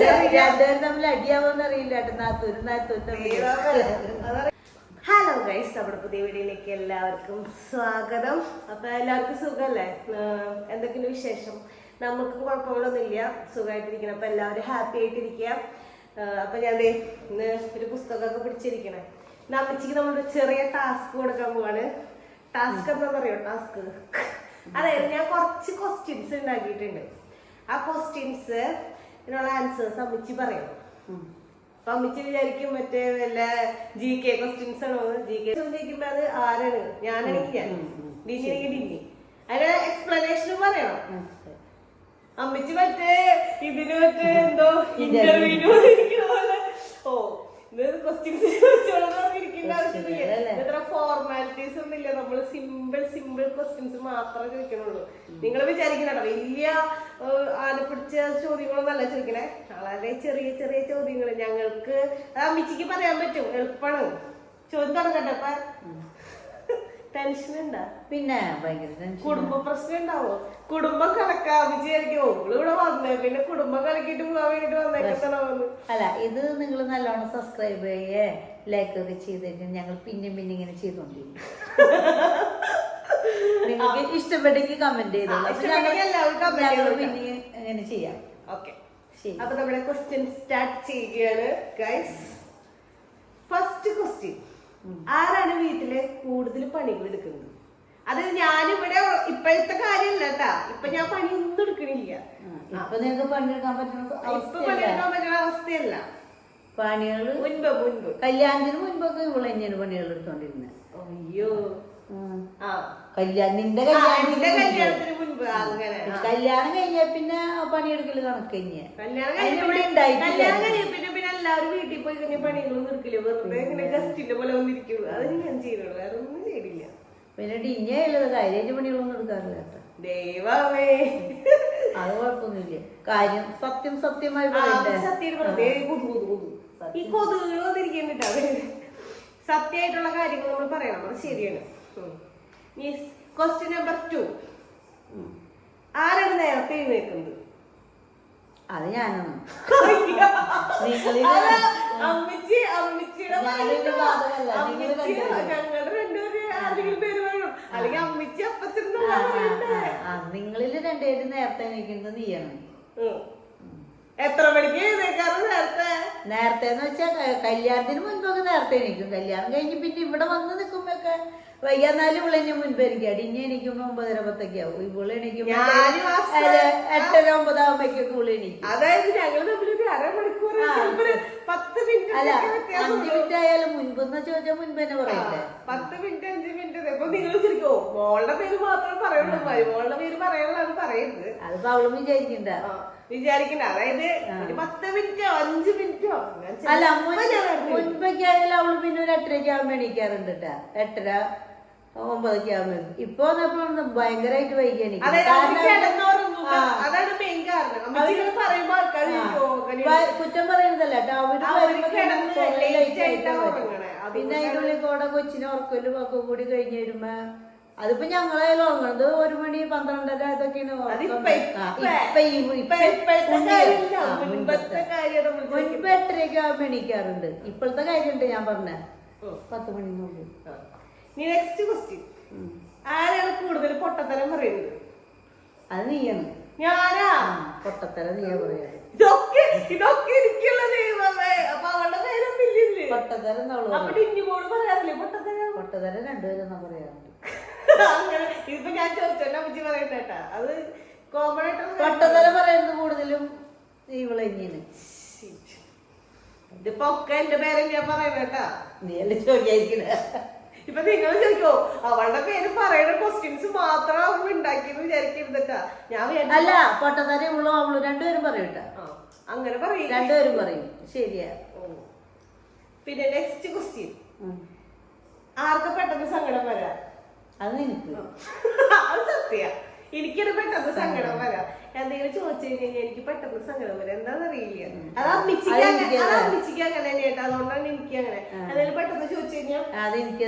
തമ്മിൽ അടിയാവോന്ന് അറിയില്ല. Hello guys, നമ്മുടെ പുതിയ വീഡിയോയിലേക്ക് എല്ലാവർക്കും സ്വാഗതം. അപ്പൊ എല്ലാവർക്കും സുഖമല്ലേ? എന്തൊക്കെയാണ് വിശേഷം? നമുക്ക് കുഴപ്പങ്ങളൊന്നുമില്ല, സുഖമായിട്ടിരിക്കണം. അപ്പൊ എല്ലാവരും ഹാപ്പി ആയിട്ടിരിക്കുക. അപ്പൊ ഞാൻ ഇന്ന് ഒരു പുസ്തകമൊക്കെ പിടിച്ചിരിക്കണേ. അമ്മച്ചിക്ക് നമ്മളൊരു ചെറിയ ടാസ്ക് കൊടുക്കാൻ പോവാണ്. ടാസ്ക് എന്താണെന്ന് അറിയോ? ടാസ്ക് അതായത് ഞാൻ കുറച്ച് ക്വസ്റ്റ്യൻസ് ഉണ്ടാക്കിയിട്ടുണ്ട്. ആ ക്വസ്റ്റ്യൻസ് ഇതിനുള്ള ആൻസേഴ്സ് അമ്മച്ചി പറയും. അപ്പൊ അമ്മച്ചി വിചാരിക്കും മറ്റേ വല്ല GK ക്വസ്റ്റ്യൻസ് ആണോ. GK ചോദിക്കുമ്പോ അത് ആരാണ്? ഞാനാണെങ്കിൽ ഞാൻ, ഡിന്നിയാണെങ്കിൽ ഡിന്നി. അതിന് എക്സ്പ്ലനേഷനും പറയണം. അമ്മച്ചി മറ്റേ ഇതിന് മറ്റേ എന്തോ ഇന്റർവ്യൂവിന് ഇരിക്കുന്ന പോലെ ഓ ക്വസ്റ്റ്യൻസ് ചോദിച്ചോളിരിക്കേണ്ട ആവശ്യമില്ല. ഇത്ര ഫോർമാലിറ്റീസ് ഒന്നും ഇല്ല. നമ്മള് സിമ്പിൾ ക്വസ്റ്റ്യൻസ് മാത്രമേ ചോദിക്കണുള്ളൂ. നിങ്ങൾ വിചാരിക്കണോ വലിയ ആനപ്പിടിച്ച ചോദ്യങ്ങളൊന്നും അല്ല ചോദിക്കണേ. വളരെ ചെറിയ ചെറിയ ചോദ്യങ്ങൾ ഞങ്ങൾക്ക് അമ്മച്ചിക്ക് പറയാൻ പറ്റും. എളുപ്പമാണ്. ചോദ്യം തുടങ്ങട്ടെ. അപ്പൊ ടെൻഷൻ ഉണ്ടാ? പിന്നെ ഭയങ്കര ടെൻഷൻ. കുടുംബ പ്രശ്നം ഉണ്ടാവോ? കുടുംബം കണക്കാ വിചാരിക്കോ ഇവിടെ വന്നേ പിന്നെ കുടുംബം കലക്കിട്ട് പോകാൻ വേണ്ടിട്ട് വന്നേക്കണോ? അല്ല, ഇത് നിങ്ങൾ നല്ലോണം സബ്സ്ക്രൈബ് ചെയ്യേ, ലൈക്ക് ഒക്കെ ചെയ്തിട്ട് ഞങ്ങൾ പിന്നെ ഇങ്ങനെ ചെയ്തോണ്ടിരിക്കും. നിങ്ങൾക്ക് ഇഷ്ടപ്പെട്ടെങ്കിൽ കമന്റ് ചെയ്തോളൂ. പിന്നെ അങ്ങനെ ചെയ്യാം. ഓക്കെ, അപ്പൊ നമ്മുടെ ക്വസ്റ്റ്യൻ സ്റ്റാർട്ട് ചെയ്യുകയാണ് ഗൈസ്. ഫസ്റ്റ് ക്വസ്റ്റ്യൻ, ആരാണ് വീട്ടിലെ കൂടുതൽ പണികൾ എടുക്കുന്നത്? അത് ഞാനിവിടെ ഇപ്പോഴത്തെ കാര്യമല്ല കേട്ടാ. ഇപ്പൊ ഞാൻ പണിയൊന്നും എടുക്കണില്ല. ഇപ്പൊ നിങ്ങൾക്ക് പണിയെടുക്കാൻ പറ്റുന്ന അവസ്ഥയല്ല. പണികൾ മുൻപ് കല്യാണത്തിന് മുൻപൊക്കെ ഇവിടെ തന്നെയാണ് പണികൾ എടുത്തോണ്ടിരുന്നത്. അയ്യോ, നിന്റെ കല്യാണത്തിന് മുൻപ് അങ്ങനെ. കല്യാണം കഴിഞ്ഞ പിന്നെ പണിയെടുക്കല് കണക്കഴിഞ്ഞ. കല്യാണം കഴിഞ്ഞ പിന്നെ എല്ലാവരും വീട്ടിൽ പോയി കഴിഞ്ഞ പണികളൊന്നും എടുക്കില്ല. വെറുതെ ഇങ്ങനെ ഗസ്റ്റിന്റെ പോലെ വന്നിരിക്കുള്ളൂ. അതിന് ഞാൻ ചെയ്യുള്ളൂ, വേറെ ഒന്നും ചെയ്തില്ല. പിന്നെ ഡിഞ്ഞുള്ളത് കാര്യമായിട്ട് പണികളൊന്നും എടുക്കാറില്ല കേട്ടോ. ദൈവമേ, അത് കുഴപ്പമൊന്നുമില്ല. കാര്യം സത്യമായി ഈ കൊതുകുകൾ വന്നിരിക്കുന്നുണ്ട്. അത് സത്യമായിട്ടുള്ള കാര്യങ്ങൾ നമ്മൾ പറയണം. അത് ശരിയാണ്. ക്വസ്റ്റ്യൻ നമ്പർ 2, ആരാണ് നേരത്തെ എഴുന്നേക്കുന്നത്? അത് ഞാനാണ്. ഞങ്ങളുടെ രണ്ടുപേരും ആരെങ്കിലും പേര് വേണം. അല്ലെങ്കിൽ അമ്മച്ചി അപ്പച്ചനും. നിങ്ങളിൽ രണ്ടുപേരും നേരത്തെ എണീക്കുന്നത് നീയാണ്. എത്ര മണിക്ക് എഴുന്നേക്കാറ്? നേരത്തെ എന്ന് വെച്ചാൽ കല്യാണത്തിന് മുൻപൊക്കെ നേരത്തെ എണീക്കും. കല്യാണം കഴിഞ്ഞ് പിന്നെ ഇവിടെ വന്ന് നിൽക്കുമ്പോഴൊക്കെ വൈകുന്നാലും ഇവിടെ തന്നെ മുൻപ് എണീക്കാം. ഡിഞ്ഞ് എണീക്കുമ്പോ 9:30-10 ആവും. ഇവിടെ എണീക്കുമ്പോ 8-9 ആവുമ്പോഴേക്കൊക്കെ ഇവിടെ എണീക്കും. അതായത് ഞങ്ങൾ തമ്മിലൊരു അരമണിക്കൂർ 10 മിനിറ്റ്. അല്ല, 5 മിനിറ്റ് ആയാലും മുൻപെന്ന് ചോദിച്ചാൽ മുൻപ് തന്നെ പറയില്ലേ? 10 മിനിറ്റ് 5 മിനിറ്റ്. ഇപ്പൊ നിങ്ങൾ ശരിക്കോ മോളുടെ പേര് മാത്രമേ പറയുള്ളൂ, മരുമോളുടെ പേര് പറയാനുള്ളതാണ് പറയരുത്. അതിപ്പോ അവളും വിചാരിക്കണ്ട. അതായത് 10 മിനിറ്റോ 5 മിനിറ്റോ. അല്ല, മുൻപൊക്കെ ആയാലും അവള് പിന്നെ ഒരു 8:30 ആകുമ്പോ എണീക്കാറുണ്ട് കേട്ടാ. 8:30 9 ആകുമ്പോ. ഇപ്പൊ വന്നപ്പോ ഭയങ്കരമായിട്ട് വൈകി എണീക്കും. അതാണ് മെയിൻ കാരണം. പറയുമ്പോ ആൾക്കാർ കുറ്റം പറയുന്നതല്ല പിന്നെ അതിനുള്ളിൽ കൂടെ കൊച്ചിനെ ഉറക്കലും ഒക്കെ കൂടി കഴിഞ്ഞ് വരുമ്പോ അതിപ്പോ ഞങ്ങളായാലും ഉറങ്ങുന്നത് 1 മണി 12:30 അതൊക്കെയാണ്. മുൻപ് 8:30 ആകുമ്പോ എണീക്കാറുണ്ട്. ഇപ്പോഴത്തെ കാര്യമുണ്ട് ഞാൻ പറഞ്ഞ 10 മണിന്നുള്ളൂ. നെക്സ്റ്റ് ക്വസ്റ്റ്യൻ, ആരാണ് കൂടുതൽ പൊട്ടത്തരം പറയുന്നത്? അത് നീയാണ്. ഞാനാ? പൊട്ടത്തരം നീയാ പറയാ. ഇതൊക്കെ എനിക്കുള്ള ദൈവമേ. അപ്പൊ അവളുടെ പേരൊന്നും ഇല്ലേ? പൊട്ടത്തരം പറയാറില്ലേ പൊട്ടത്തരം? പൊട്ടത്തരം രണ്ടുപേരും പറയാറുണ്ട്. അങ്ങനെ ഇതിപ്പോ ഞാൻ ചോദിച്ചല്ലോ അമ്മച്ചി പറയട്ടേട്ടാ. അത് കോമൺ ആയിട്ട് പൊട്ടത്തരം പറയുന്നത് കൂടുതലും ഇവളെ തന്നെയാണ്. ഇതിപ്പോ ഒക്കെ എന്റെ പേരെ ഞാൻ പറയണേട്ടാ. നീ അല്ലേ ചോദിക്കാതിരിക്കണ. ഇപ്പൊ നിങ്ങൾ ചോദിക്കോ അവളുടെ പേര് പറയുന്ന ക്വസ്റ്റ്യൻസ് മാത്രം അവൾ ഉണ്ടാക്കിയെന്ന് വിചാരിക്കരുതട്ടാ. ഞാൻ അല്ല, പൊട്ടത്തരം ഇവളും അവളും രണ്ടുപേരും പറയൂട്ടാ. അങ്ങനെ പറയും, രണ്ടുപേരും പറയും. ശരിയാ. പിന്നെ നെക്സ്റ്റ് ക്വസ്റ്റ്യൻ, ആർക്ക് പെട്ടെന്ന് സങ്കടം വരാം? അത് നിനക്ക്. അത് സത്യ. എനിക്കൊരു പെട്ടെന്ന് സങ്കടം വരാം. എന്തെങ്കിലും ചോദിച്ചു കഴിഞ്ഞാൽ എനിക്ക് പെട്ടെന്ന് സങ്കടം വരാം. എന്താണെന്നറിയില്ല. അത് അമ്മച്ചിക്ക് അങ്ങനെ തന്നെയായിട്ട്. അതുകൊണ്ടാണ് എനിക്ക് അങ്ങനെ. എന്തെങ്കിലും പെട്ടെന്ന് ചോദിച്ചു കഴിഞ്ഞാൽ അതെനിക്ക്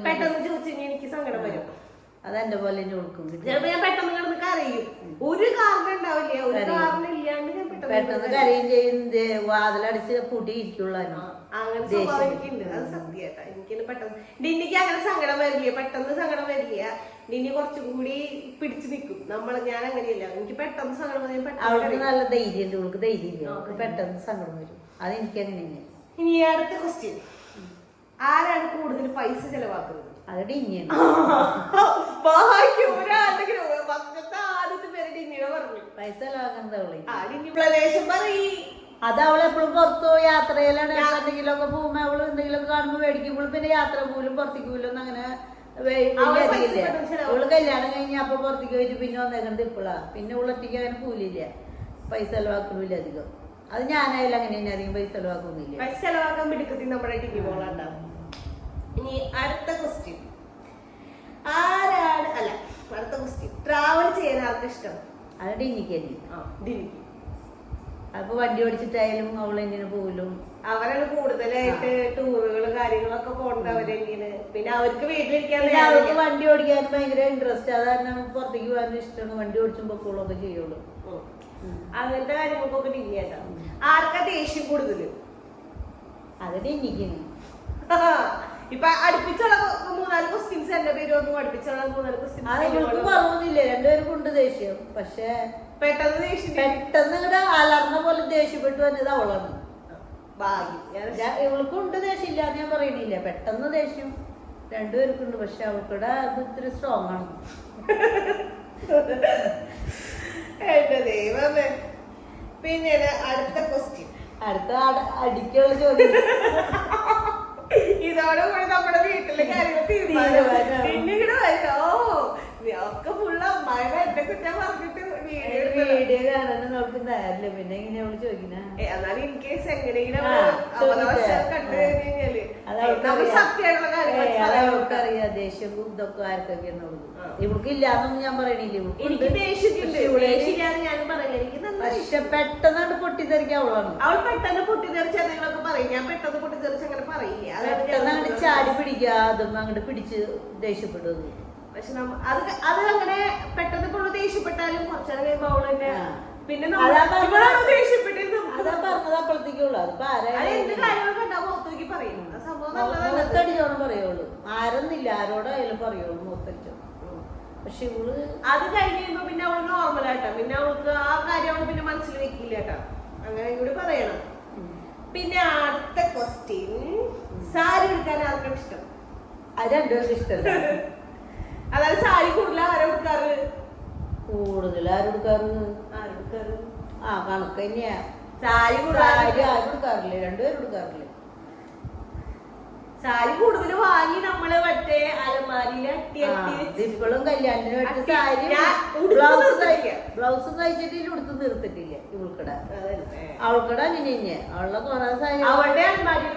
പെട്ടെന്ന് ചോദിച്ചു കഴിഞ്ഞാൽ എനിക്ക് സങ്കടം വരും. അതെന്റെ പോലെ തന്നെ കൊടുക്കും. ചിലപ്പോ ഞാൻ പെട്ടെന്ന് കിടന്ന് കരയും, ഒരു കാരണം ഉണ്ടാവില്ല, ഒരു കാരണം ഇല്ലാണ്ട് ഞാൻ പെട്ടെന്ന് കരയും ചെയ്യും, വാതിലടിച്ച് പൂട്ടി ഇരിക്കുള്ളൂ. അങ്ങനെ സ്വഭാവം എനിക്കുണ്ട്. അത് സത്യമായിട്ടാ. എനിക്ക് പെട്ടെന്ന് ഡിന്നിക്ക് അങ്ങനെ സങ്കടം വരില്ല, പെട്ടെന്ന് സങ്കടം വരില്ല. ഡിന്നി കുറച്ചും കൂടി പിടിച്ചു നിൽക്കും. ഞാൻ അങ്ങനെയല്ല, എനിക്ക് പെട്ടെന്ന് സങ്കടം വരും. അവൾക്ക് നല്ല ധൈര്യം, അവൾക്ക് ധൈര്യം, അവൾക്ക് പെട്ടെന്ന് സങ്കടം വരും. അതെനിക്ക് അങ്ങനെ തന്നെ. ഇനി അടുത്ത ക്വസ്റ്റ്യൻ, ആരാണ് കൂടുതൽ പൈസ ചെലവാക്കുന്നത്? അത് ഡിന്നിയാണ്. പൈസ ചെലവാക്കുന്നത് അവളെ. അത് അവളെപ്പോഴും പുറത്തോ യാത്രയിലാണ്, എന്തെങ്കിലുമൊക്കെ പോകുമ്പോ അവള് എന്തെങ്കിലുമൊക്കെ കാണുമ്പോ മേടിക്കുമ്പോൾ പിന്നെ യാത്ര പോലും പുറത്തേക്ക് പോലും അങ്ങനെ അധികമില്ല. അവള് കല്യാണം കഴിഞ്ഞ അപ്പൊ പുറത്തേക്ക് പോയിട്ട് പിന്നെ വന്നേക്കണത് ഇപ്പോഴാ. പിന്നെ ഉള്ളൊറ്റയ്ക്ക് അങ്ങനെ കൂലില്ല, പൈസ ചെലവാക്കണില്ല അധികം. അത് ഞാനായാലും അങ്ങനെ തന്നെ, അധികം പൈസ ചെലവാക്കുന്നില്ല. പൈസ ചെലവാക്കാൻ പിടിക്കത്തി നമ്മുടെ ടിക്കി പോകാണ്ടാവും. ഇനി അടുത്ത ക്വസ്റ്റ്യൻ, ആരാണ് അല്ല അടുത്ത ക്വസ്റ്റ്യൻ, ട്രാവൽ ചെയ്യാൻ ആർക്കും ഇഷ്ടം? അത് ഡിന്നിക്കല്ലേ. ഡിന്നിക്ക്. അപ്പൊ വണ്ടി ഓടിച്ചിട്ടായാലും അവളെങ്ങനെ പോലും. അവരാണ് കൂടുതലായിട്ട് ടൂറുകളും കാര്യങ്ങളൊക്കെ പോകണ്ടവരെങ്ങനെ. പിന്നെ അവർക്ക് വീട്ടിലിരിക്കാൻ അവർക്ക് വണ്ടി ഓടിക്കാൻ ഭയങ്കര ഇൻട്രസ്റ്റ്. അത് കാരണം പുറത്തേക്ക് പോകാൻ ഇഷ്ടമാണ്. വണ്ടി ഓടിച്ചും പൊക്കോളൊക്കെ ചെയ്യുള്ളൂ. അങ്ങനത്തെ കാര്യങ്ങൾക്കൊക്കെ ഡിന്നിയാട്ടാ. ആർക്കാ ദേഷ്യം കൂടുതൽ? അത് ഡിന്നിക്കാണ്. ഇപ്പൊ അടുപ്പിച്ചുള്ള 3-4 ക്വസ്റ്റ്യൻസ് എന്റെ പേര് ഒന്നും അടുപ്പിച്ചുള്ള 3-4 ക്വസ്റ്റ്യൻസ്. അത് ഇവൾക്ക് കുറവൊന്നുമില്ല, രണ്ടുപേർക്കും ഉണ്ട് ദേഷ്യം. പക്ഷെ പെട്ടെന്ന് ഇങ്ങടെ അലർന്ന പോലെ ദേഷ്യപ്പെട്ടു വന്നത് അവളാണ്. ഇവൾക്കും ഉണ്ട് ദേഷ്യം, ഇല്ലാന്ന് ഞാൻ പറയണില്ല. പെട്ടെന്ന് ദേഷ്യം രണ്ടുപേർക്കും ഉണ്ട്. പക്ഷെ അവൾക്കൂടെ അത് ഇത്തിരി സ്ട്രോങ് ആണ്. പിന്നീട് അടുത്ത ക്വസ്റ്റ്യൻ, അടുത്ത അടിക്കുള്ള ചോദ്യം. ഇതോടുകൂടി നമ്മുടെ വീട്ടിലെ കാര്യങ്ങൾ തീരുമാനം. പിന്നീട് വരോ ഒക്കെ ഫുള്ള് അമ്മായി എന്റെ കുറ്റം പറഞ്ഞിട്ട് വീഡിയോ കാണാൻ നമുക്ക് നേരില്ല. പിന്നെ എങ്ങനെയാ അവള് ചോദിക്കുന്ന? എന്നാലും ഇൻ കേസ് എങ്ങനെയെങ്കിലും കണ്ടു കഴിഞ്ഞാല് സത്യമായിട്ടുള്ള കാര്യങ്ങൾ അവൾക്കറിയാം. ദേഷ്യം ഇതൊക്കെ ആർക്കൊക്കെ ഇവൾക്ക് ഇല്ലാന്നൊന്നും ഞാൻ പറയണില്ല. എനിക്ക് ദേഷ്യമില്ലാന്ന് ഞാനും പറയില്ല. എനിക്ക് പക്ഷെ പെട്ടെന്നാണ് പൊട്ടിത്തെറിക്കാൻ അവളാണ്. അവൾ പെട്ടെന്ന് പൊട്ടിത്തെറിച്ച് എന്തെങ്കിലുമൊക്കെ പറയും. ഞാൻ പെട്ടെന്ന് പൊട്ടിത്തെറിച്ച് അങ്ങനെ പറയില്ല. പെട്ടെന്ന് ചാടി പിടിക്കുക, അതും അങ്ങോട്ട് പിടിച്ച് ദേഷ്യപ്പെടുന്നത്. പക്ഷെ അത് അങ്ങനെ പെട്ടെന്ന് ഇപ്പോൾ ദേഷ്യപ്പെട്ടാലും കുറച്ചാൽ കഴിയുമ്പോ അവള് തന്നെ പിന്നെ അതാ പറഞ്ഞത് അപ്പോഴത്തേക്കുള്ളൂ. അതിപ്പോ എന്ത് കാര്യങ്ങൾ കണ്ടാ മുഖത്തോക്കി പറയും. മുഖത്തടിച്ചോണം പറയുള്ളൂ. ആരൊന്നില്ല, ആരോടായാലും പറയുള്ളൂ മുഖത്തടിച്ചോ. പക്ഷെ ഇവള് അത് കഴിഞ്ഞ് കഴിയുമ്പോ പിന്നെ അവള് നോർമലായിട്ടാ. പിന്നെ അവൾക്ക് ആ കാര്യം അവള് പിന്നെ മനസ്സിൽ വെക്കില്ല കേട്ടാ. അങ്ങനെ കൂടി പറയണം. പിന്നെ അടുത്ത ക്വസ്റ്റ്യൻ, സാരി എടുക്കാൻ ആർക്കും ഇഷ്ടം? അത് രണ്ടുപേർക്കും ഇഷ്ടമല്ല. അതായത് സാരി കൂടുതൽ ആരെടുക്കാറ്? കൂടുതൽ ആരെടുക്കാറ്? കണക്ക് തന്നെയാ. സാരി ആരും എടുക്കാറില്ല, രണ്ടുപേരും എടുക്കാറില്ല. സാരി കൂടുതൽ വാങ്ങി നമ്മള് മറ്റേ അലമാരിയിൽ അട്ടി അട്ടി വെച്ച് ഇപ്പോഴും കല്യാണത്തിന് വേണ്ടി സാരി ബ്ലൗസും തയ്ച്ചിട്ട് ഉടുത്ത് തീർത്തിട്ടില്ല ഇവൾക്കട. അവൾക്കട അങ്ങനെ തന്നെയാ. അവളുടെ കൊറേ സാരി അവളുടെ അലമാരിയിൽ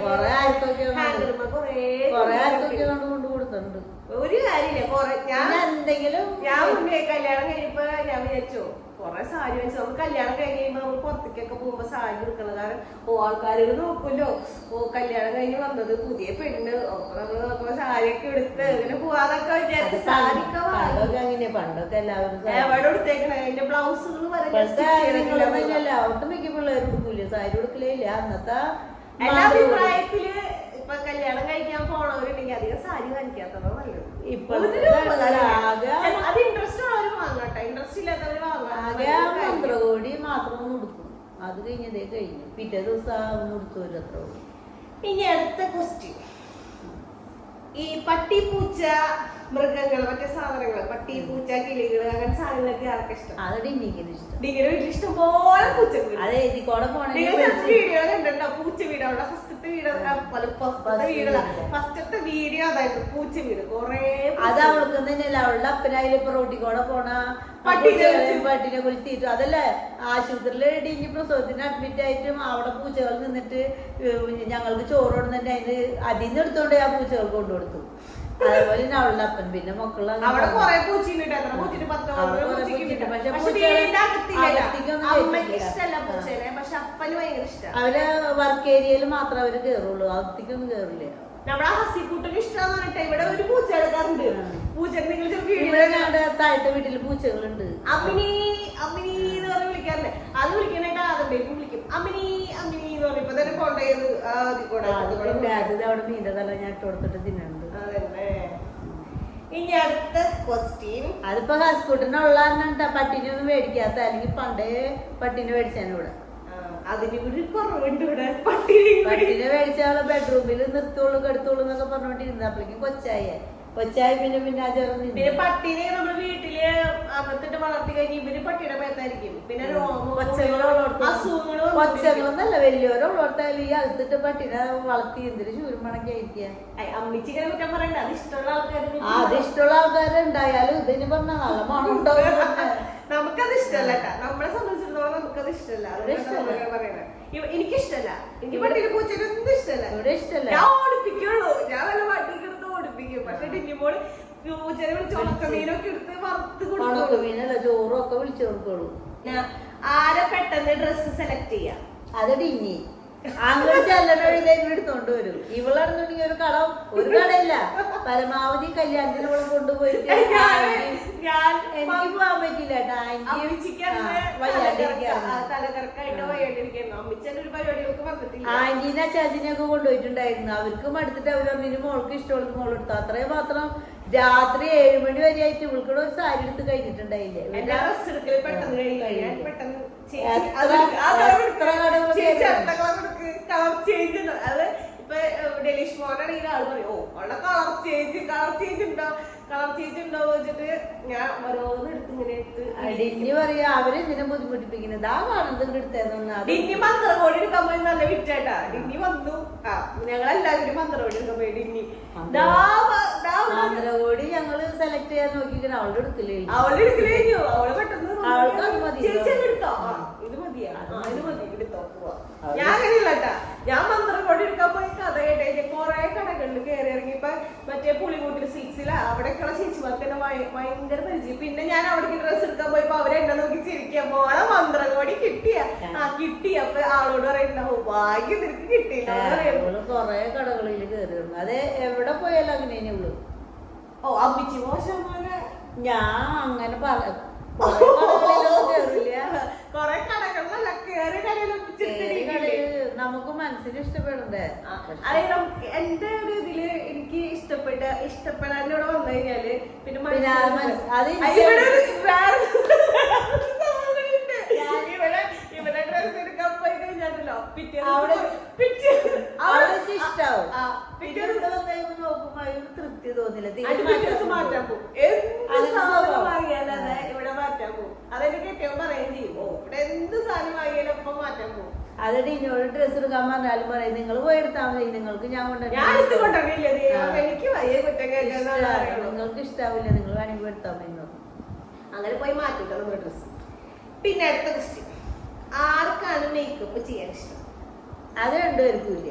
കൊറേ ആർക്കൊക്കെ കൊണ്ട് കൊടുത്തിട്ടുണ്ട്. ഒരു കാര്യമില്ല. കൊറേ ഞാൻ എന്തെങ്കിലും മുന്നേ കല്യാണം കഴിഞ്ഞപ്പോ ഞാൻ വിചാരിച്ചോ കൊറേ സാരി വെച്ചു. നമ്മൾ കല്യാണം കഴിഞ്ഞ് കഴിയുമ്പോ നമ്മൾ പുറത്തേക്കൊക്കെ പോകുമ്പോ സാരി എടുക്കണം. കാരണം ആൾക്കാരുകൾ നോക്കുമല്ലോ, കല്യാണം കഴിഞ്ഞ് വന്നത് പുതിയ പെണ്ണ്, നമ്മള് നോക്കുമ്പോ സാരിയൊക്കെ എടുത്ത് ഇങ്ങനെ പോവാന്നൊക്കെ വിചാരിച്ചു. സാരിയൊക്കെ അങ്ങനെ പണ്ടൊക്കെ എല്ലാവരും എവിടെ എടുത്തേക്കണേ അതിന്റെ ബ്ലൗസുകൾ ഒട്ടുമിക്ക പിള്ളേർ കൊടുക്കൂല, സാരി കൊടുക്കലേ ഇല്ല. അന്നത്തെ എന്റെ അഭിപ്രായത്തില് ഇപ്പൊ കല്യാണം കഴിക്കാൻ പോണവരുണ്ടെങ്കിൽ അധികം സാരി വാങ്ങിക്കാത്തതോ നല്ലത്. അത് ഇൻട്രസ്റ്റ് ഉള്ളവര് വാങ്ങട്ടെ, ഇൻട്രസ്റ്റ് ഇല്ലാത്തവര് മന്ത്രകോടി മാത്രം ഒന്ന് ഉടുക്കും. അത് കഴിഞ്ഞതേ കഴിഞ്ഞു. പിറ്റേ ദിവസം ഒന്ന് ഉടുത്തു അത്ര. ഇനി അടുത്ത ക്വസ്റ്റ്യൻ, ഈ പട്ടി പൂച്ച മൃഗങ്ങൾ മറ്റേ സാധനങ്ങൾ, പട്ടി പൂച്ച കിളികൾ അങ്ങനെ സാധനങ്ങളൊക്കെ ആർക്കും ഇഷ്ടം? അത് ഡിന്നിക്കിന് ഇഷ്ടം. ഡിഗ്രിയുടെ വീട്ടിൽ ഇഷ്ടം പോലെ പൂച്ച അതെ ഇതിക്കോടെ പോണ വീഡിയോ കണ്ടിട്ടുണ്ടോ? പൂച്ച വീട് അവിടെ ഫസ്റ്റത്തെ വീഡിയോ അതായിരുന്നു പൂച്ച വീട്. കൊറേ അത് അവൾക്ക് തന്നെയല്ല, അവളുടെ അപ്പനായാലും ഇപ്പൊ റോട്ടിക്കോടെ പോണ പട്ടിനെ കുളിച്ചിട്ടു. അതല്ലേ ആശുപത്രിയിൽ ഡിഞ്ഞി പ്രസവത്തിന് അഡ്മിറ്റ് ആയിട്ടും അവിടെ പൂച്ചകൾ നിന്നിട്ട് ഞങ്ങൾക്ക് ചോറ് കൊടുത്തിട്ട് അതിൽ നിന്ന് എടുത്തോണ്ട് ആ പൂച്ചകൾ കൊണ്ടുകൊടുത്തു. അതേപോലെ തന്നെ അവളുടെ അപ്പൻ പിന്നെ മക്കളെ അവരെ വർക്ക് ഏരിയയിൽ മാത്രം അവര് കേറുള്ളൂ, അകത്തേക്കൊന്നും കേറില്ല. നമ്മുടെ ഹസിക്കൂട്ടിന് ഇഷ്ടമാന്ന് പറഞ്ഞിട്ട് ഇവിടെ ഒരു പൂച്ച കിടക്കാറുണ്ട്. പൂച്ച ഞങ്ങളുടെ താഴത്തെ വീട്ടില് പൂച്ചകളുണ്ട്. അമ്മിനി അമ്മിനി എന്ന് പറഞ്ഞ് വിളിക്കാറുണ്ട്. അത് വിളിക്കാനായിട്ട് ആദ്യം വിളിക്കും അമ്മിനി അമ്മിനി എന്ന് പറയും. ഇപ്പൊ തന്നെ കൊണ്ടുപോയത് അവിടെ മീൻ്റെ തല ഞാൻ ഇട്ട് കൊടുത്തിട്ട് തിന്നുണ്ട്. അതല്ലേ. ഇനി അടുത്ത ക്വസ്റ്റ്യൻ. അതിപ്പോ ഹസ്കൂട്ടിനുള്ള പട്ടിനെ ഒന്നും മേടിക്കാത്ത, അല്ലെങ്കിൽ പണ്ടേ പട്ടിനെ മേടിച്ചാണ് ഇവിടെ. അതിന് കൂടി കുറവുണ്ട് ഇവിടെ. പട്ടിനെ മേടിച്ച അവളെ ബെഡ്റൂമിൽ നിർത്തോളൂ കെടുത്തോളൂ എന്നൊക്കെ പറഞ്ഞോണ്ടിരുന്ന അപ്പോഴേക്കും കൊച്ചായി പിന്നെ ആ ചെറുപ്പം. പിന്നെ പട്ടിനെ നമ്മള് വീട്ടില് അകത്തിട്ട് വളർത്തി കഴിഞ്ഞ് ഇവര് പട്ടിയുടെ മേത്തായിരിക്കും. പിന്നെ കൊച്ചങ്ങളൊന്നല്ല വലിയവരുള്ളോടത്തായാലും ഈ അകത്തിട്ട് പട്ടിനെ വളർത്തി എന്തൊരു ചൂരുമണക്കി അയക്കാൻ. അമ്മിച്ചി ഇങ്ങനെ കുറ്റം പറയണ്ട. അത് ഇഷ്ടമുള്ള അത് ഇഷ്ടമുള്ള ആൾക്കാരുണ്ടായാലും ഇതിന് പറഞ്ഞ നല്ല മണം ഉണ്ടാവും. നമുക്കത് ഇഷ്ടമല്ല. നമ്മളെ സംബന്ധിച്ചിടത്തോളം നമുക്കത് ഇഷ്ടമല്ല. എനിക്കിഷ്ടല്ല. എനിക്ക് പട്ടിനെ പൂച്ചനെ ഒന്നും ഇഷ്ടമല്ല. ഇവിടെ ഇഷ്ടമല്ല. ഞാൻ ഓടിപ്പിക്കുള്ളൂ. ഞാൻ വല്ല വണ്ടിക്ക് എടുത്ത് ഓടിപ്പിക്കും. പക്ഷെ ടിന്നിപ്പോൾ പൂച്ചനെ വിളിച്ച് ഉണക്കമീനൊക്കെ എടുത്ത് വറുത്ത് കൊടുക്കും. ഉണക്കമീനല്ല ചോറും ഒക്കെ വിളിച്ചു കൊടുക്കുള്ളൂ. ആരെ പെട്ടെന്ന് ഡ്രസ്സ് സെലക്ട് ചെയ്യാം? അത് ഡിന്നി അങ്ങനെ ചെല്ലണ എടുത്തോണ്ട് വരും. ഇവളാണെന്നുണ്ടെങ്കിൽ ഒരു കടയില്ല. പരമാവധി കല്യാണത്തിന് ഇവിടെ കൊണ്ടുപോയിട്ട് എനിക്ക് പോകാൻ പറ്റില്ല. ആന്റീനെ അച്ചാച്ചിനെ ഒക്കെ കൊണ്ടുപോയിട്ടുണ്ടായിരുന്നു. അവർക്ക് മടുത്തിട്ട് അവർ പറഞ്ഞിട്ട് മോൾക്ക് ഇഷ്ടമുള്ളത് മോളെടുത്തു. അത്രയും മാത്രം രാത്രി 7 മണി വരെ ആയിട്ട് ഇവൾക്കൂടെ ഒരു സാരി എടുത്ത് കഴിഞ്ഞിട്ടുണ്ടായില്ലേ. Colour change. അത് ഇപ്പൊ ഡെലിഷ് മോനാണെങ്കിൽ ആള് പറയും, ഓ ഉള്ള കളർ ചേഞ്ച് ഉണ്ടോ വെച്ചിട്ട് ഞാൻ ഓരോന്ന് എടുത്ത് ഇങ്ങനെ ഡിന്നി പറയാ അവരെന്തിനെ ബുദ്ധിമുട്ടിപ്പിക്കുന്നത്. ആ കാണുന്നത് എടുത്തേന്ന്. ഡിന്നി മന്ത്രകോടി എടുക്കാൻ പോയി നല്ല വിറ്റായിട്ടാ. ഡിന്നി വന്നു. ഞങ്ങളെല്ലാവരും മന്ത്രകോടി എടുക്കാൻ പോയി. ഡിന്നി മന്ത്രകോടി ഞങ്ങള് സെലക്ട് ചെയ്യാൻ നോക്കിക്കണ അവളുടെ എടുക്കല് കഴിഞ്ഞു. അവള് പെട്ടെന്ന് അവൾക്ക് അത് മതി. എടുത്തോ ഇത് മതിയാ ഇത് മതി എടുത്തോ പോവാ. ഞാൻ അങ്ങനെയില്ലട്ടാ. ഞാൻ മന്ത്രകോടി എടുക്കാൻ പോയി കഥ കേട്ടേ കൊറേ കടകളിൽ കയറി ഇറങ്ങി. ഇപ്പൊ മറ്റേ പുളിമൂട്ടിൽ സിക്സില അവിടെയൊക്കെയുള്ള ചേച്ചിമാർക്ക് തന്നെ ഭയങ്കര പരിചയം. പിന്നെ ഞാൻ അവിടേക്ക് ഡ്രസ്സ് എടുക്കാൻ പോയപ്പോ അവരെന്നെ നോക്കി ചിരിക്കാൻ പോളെ മന്ത്രകോടി കിട്ടിയ അപ്പൊ ആളോട് പറയുന്നുണ്ടാവും ഭാഗ്യം നിനക്ക് കിട്ടിയില്ല. കൊറേ കടകളിൽ കയറി ഇറങ്ങും. അത് എവിടെ പോയാലും അങ്ങനെ ഉള്ളു. ഓ അമ്മിച്ചി മോശം ഞാൻ അങ്ങനെ കേറില്ല. കൊറേ കടകളിലല്ല കേറി കടയിൽ നമുക്ക് മനസ്സിന് ഇഷ്ടപ്പെടണ്ടേ. എന്റെ ഒരു ഇതില് എനിക്ക് ഇഷ്ടപ്പെടാൻ ഇവിടെ വന്നു കഴിഞ്ഞാല് പിന്നെ ഇവിടെ ഡ്രസ് എടുക്കാൻ പോയി കഴിഞ്ഞാലോ നോക്കുമ്പോ തൃപ്തി തോന്നില്ല. മാറ്റാൻ പോകും. ഇവിടെ മാറ്റാൻ പോകും. അതെന്റെ കെട്ടിയവൻ പറയുകയും ചെയ്യും, ഓ ഇവിടെ എന്ത് സാധനം വാങ്ങിയാലും ഒപ്പം മാറ്റാൻ പോകും. അത് ഇന്നോട് ഡ്രസ് എടുക്കാൻ പറഞ്ഞാലും പറയും നിങ്ങൾ പോയി എടുത്താൽ മതി, നിങ്ങൾക്ക് ഞാൻ നിങ്ങൾക്ക് ഇഷ്ടാവില്ല, നിങ്ങൾ വേണമെങ്കിൽ എടുത്താൽ മതി. അങ്ങനെ പോയി മാറ്റിട്ടോ നമ്മുടെ ഡ്രസ്. പിന്നെ അടുത്ത ക്വസ്റ്റ്യൻ, ആർക്കാണ് മേക്കപ്പ് ചെയ്യാൻ ഇഷ്ടം? അത് രണ്ടുപേർക്കും ഇല്ല